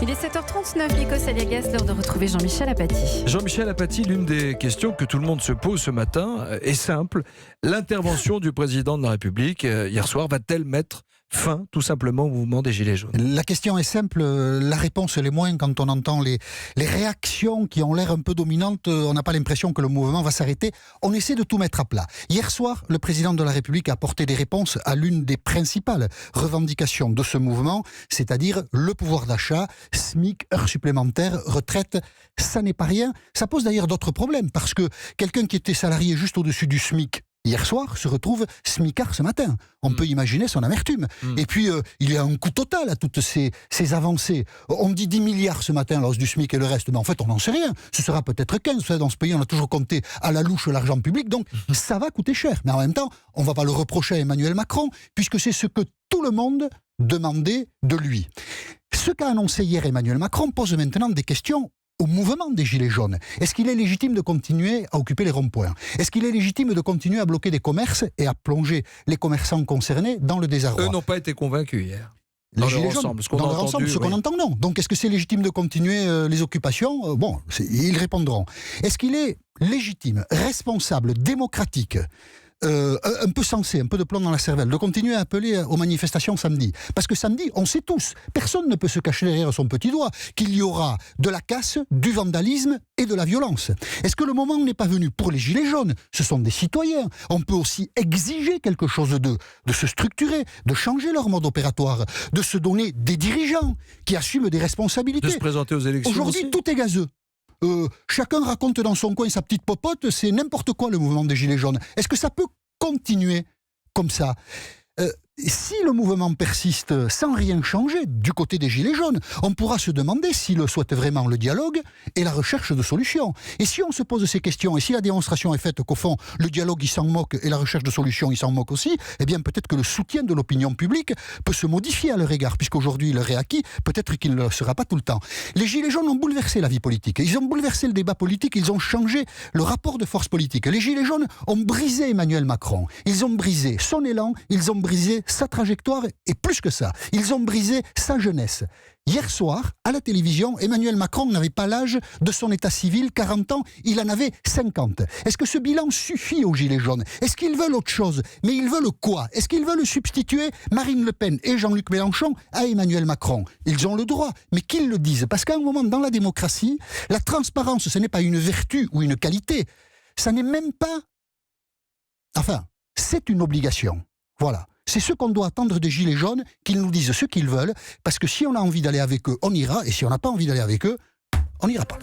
Il est 7h39, Nico Saliagas, l'heure de retrouver Jean-Michel Apathy. Jean-Michel Apathy, l'une des questions que tout le monde se pose ce matin est simple. L'intervention du président de la République hier soir va-t-elle mettre fin tout simplement au mouvement des Gilets jaunes? La question est simple, la réponse elle est moins quand on entend les réactions qui ont l'air un peu dominantes. On n'a pas l'impression que le mouvement va s'arrêter. On essaie de tout mettre à plat. Hier soir, le président de la République a apporté des réponses à l'une des principales revendications de ce mouvement, c'est-à-dire le pouvoir d'achat, SMIC, heures supplémentaires, retraite. Ça n'est pas rien. Ça pose d'ailleurs d'autres problèmes parce que quelqu'un qui était salarié juste au-dessus du SMIC hier soir se retrouve smicard ce matin. On peut imaginer son amertume. Et puis, il y a un coût total à toutes ces avancées. On dit 10 milliards ce matin, la hausse du SMIC et le reste. Mais en fait, on n'en sait rien. Ce sera peut-être 15. Vous savez, dans ce pays, on a toujours compté à la louche l'argent public. Donc, ça va coûter cher. Mais en même temps, on ne va pas le reprocher à Emmanuel Macron, puisque c'est ce que tout le monde demandait de lui. Ce qu'a annoncé hier Emmanuel Macron pose maintenant des questions au mouvement des Gilets jaunes. Est-ce qu'il est légitime de continuer à occuper les ronds-points? Est-ce qu'il est légitime de continuer à bloquer des commerces et à plonger les commerçants concernés dans le désarroi? Eux n'ont pas été convaincus hier. Les Gilets jaunes, ce qu'on entend, non. Donc est-ce que c'est légitime de continuer les occupations? Bon, ils répondront. Est-ce qu'il est légitime, responsable, démocratique, un peu sensé, un peu de plomb dans la cervelle, de continuer à appeler aux manifestations samedi? Parce que samedi, on sait tous, personne ne peut se cacher derrière son petit doigt, qu'il y aura de la casse, du vandalisme et de la violence. Est-ce que le moment n'est pas venu pour les Gilets jaunes? Ce sont des citoyens. On peut aussi exiger quelque chose d'eux, de se structurer, de changer leur mode opératoire, de se donner des dirigeants qui assument des responsabilités. De se présenter aux élections. Aujourd'hui, aussi. tout est gazeux. Chacun raconte dans son coin sa petite popote, c'est n'importe quoi le mouvement des Gilets jaunes. Est-ce que ça peut continuer comme ça? Si le mouvement persiste sans rien changer du côté des Gilets jaunes, on pourra se demander s'ils souhaitent vraiment le dialogue et la recherche de solutions. Et si on se pose ces questions, et si la démonstration est faite qu'au fond, le dialogue il s'en moque et la recherche de solutions il s'en moque aussi, eh bien peut-être que le soutien de l'opinion publique peut se modifier à leur égard, puisqu'aujourd'hui il leur est acquis, peut-être qu'il ne le sera pas tout le temps. Les Gilets jaunes ont bouleversé la vie politique, ils ont bouleversé le débat politique, ils ont changé le rapport de force politique. Les Gilets jaunes ont brisé Emmanuel Macron, ils ont brisé son élan, ils ont brisé sa trajectoire et plus que ça, ils ont brisé sa jeunesse. Hier soir, à la télévision, Emmanuel Macron n'avait pas l'âge de son état civil, 40 ans, il en avait 50. Est-ce que ce bilan suffit aux Gilets jaunes? Est-ce qu'ils veulent autre chose? Mais ils veulent quoi? Est-ce qu'ils veulent substituer Marine Le Pen et Jean-Luc Mélenchon à Emmanuel Macron? Ils ont le droit, mais qu'ils le disent. Parce qu'à un moment, dans la démocratie, la transparence, ce n'est pas une vertu ou une qualité. Ça n'est même pas... Enfin, c'est une obligation. Voilà. C'est ce qu'on doit attendre des Gilets jaunes, qu'ils nous disent ce qu'ils veulent, parce que si on a envie d'aller avec eux, on ira, et si on n'a pas envie d'aller avec eux, on n'ira pas.